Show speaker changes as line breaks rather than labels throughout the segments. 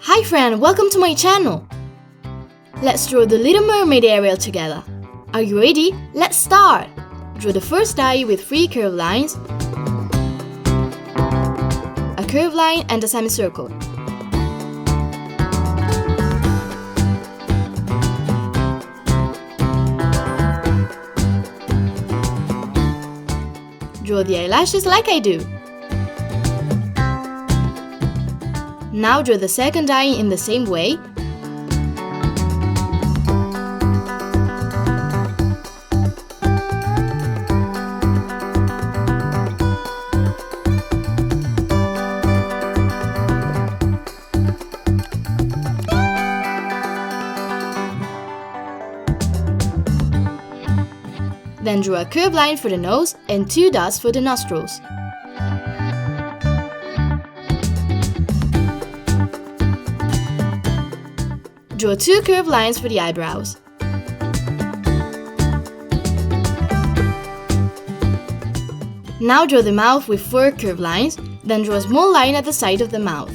Hi friend, welcome to my channel. Let's draw the little mermaid Ariel together. Are you ready? Let's start! Draw the first eye with 3 curved lines, a curved line and a semicircle. Draw the eyelashes like I do. Now draw the second eye in the same way. Then draw a curved line for the nose and 2 dots for the nostrils. Draw 2 curved lines for the eyebrows. Now draw the mouth with 4 curved lines, then draw a small line at the side of the mouth.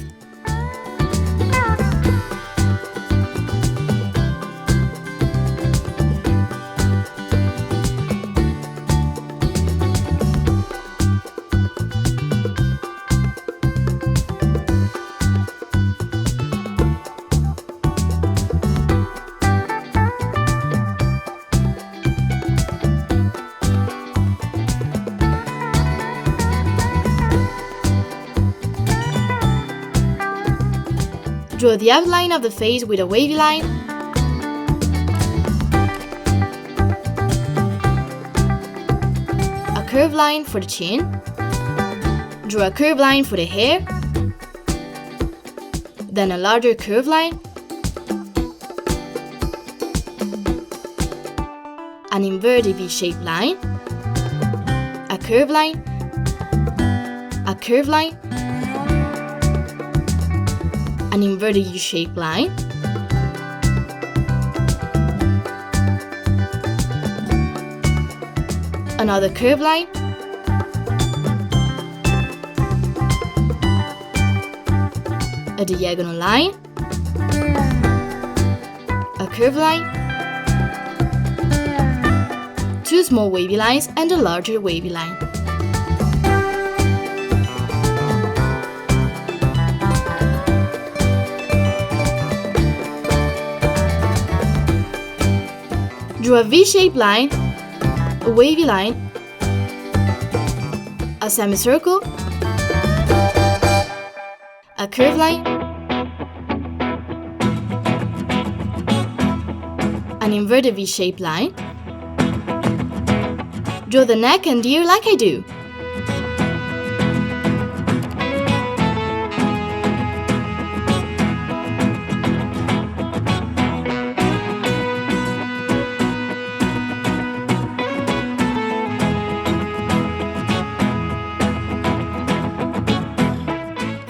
Draw the outline of the face with a wavy line, a curved line for the chin, draw a curved line for the hair, then a larger curved line, an inverted V-shaped line, a curved line, a curved line, an inverted U-shaped line, another curved line, a diagonal line, a curved line, 2 small wavy lines and a larger wavy line. Draw a V-shaped line, a wavy line, a semicircle, a curved line, an inverted V-shaped line. Draw the neck and ear like I do.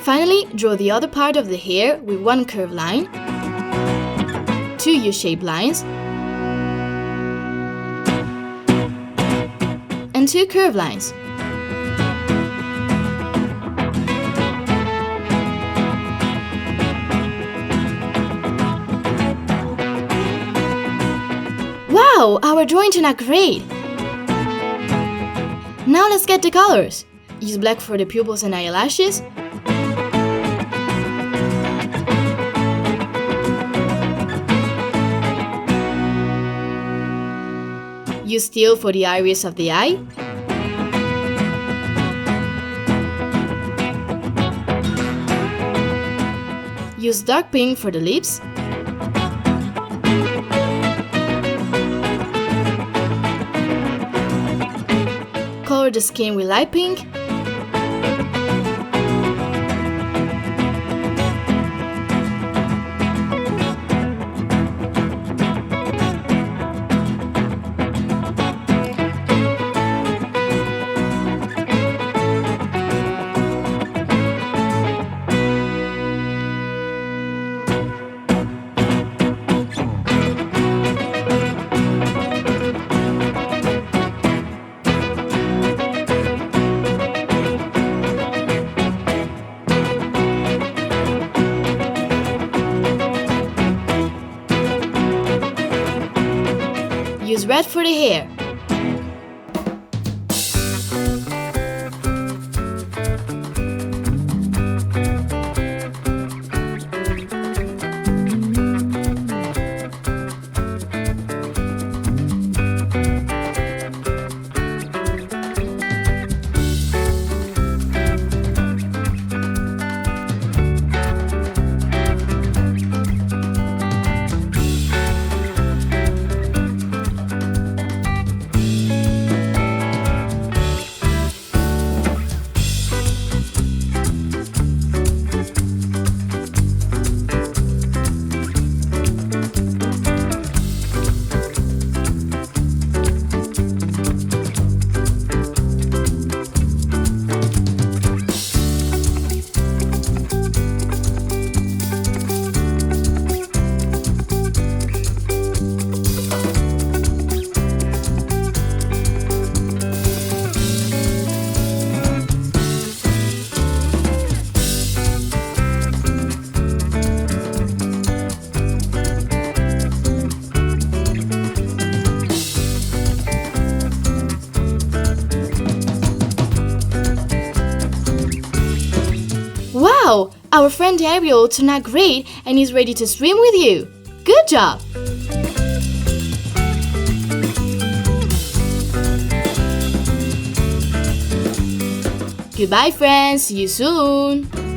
Finally, draw the other part of the hair with 1 curved line, 2 U-shaped lines, and 2 curved lines. Wow, our drawing turned out great! Now let's get the colors. Use black for the pupils and eyelashes, use teal for the iris of the eye, use dark pink for the lips, color the skin with light pink, use red for the hair. Wow! Our friend Ariel turned out great and is ready to swim with you. Good job! Goodbye friends, see you soon!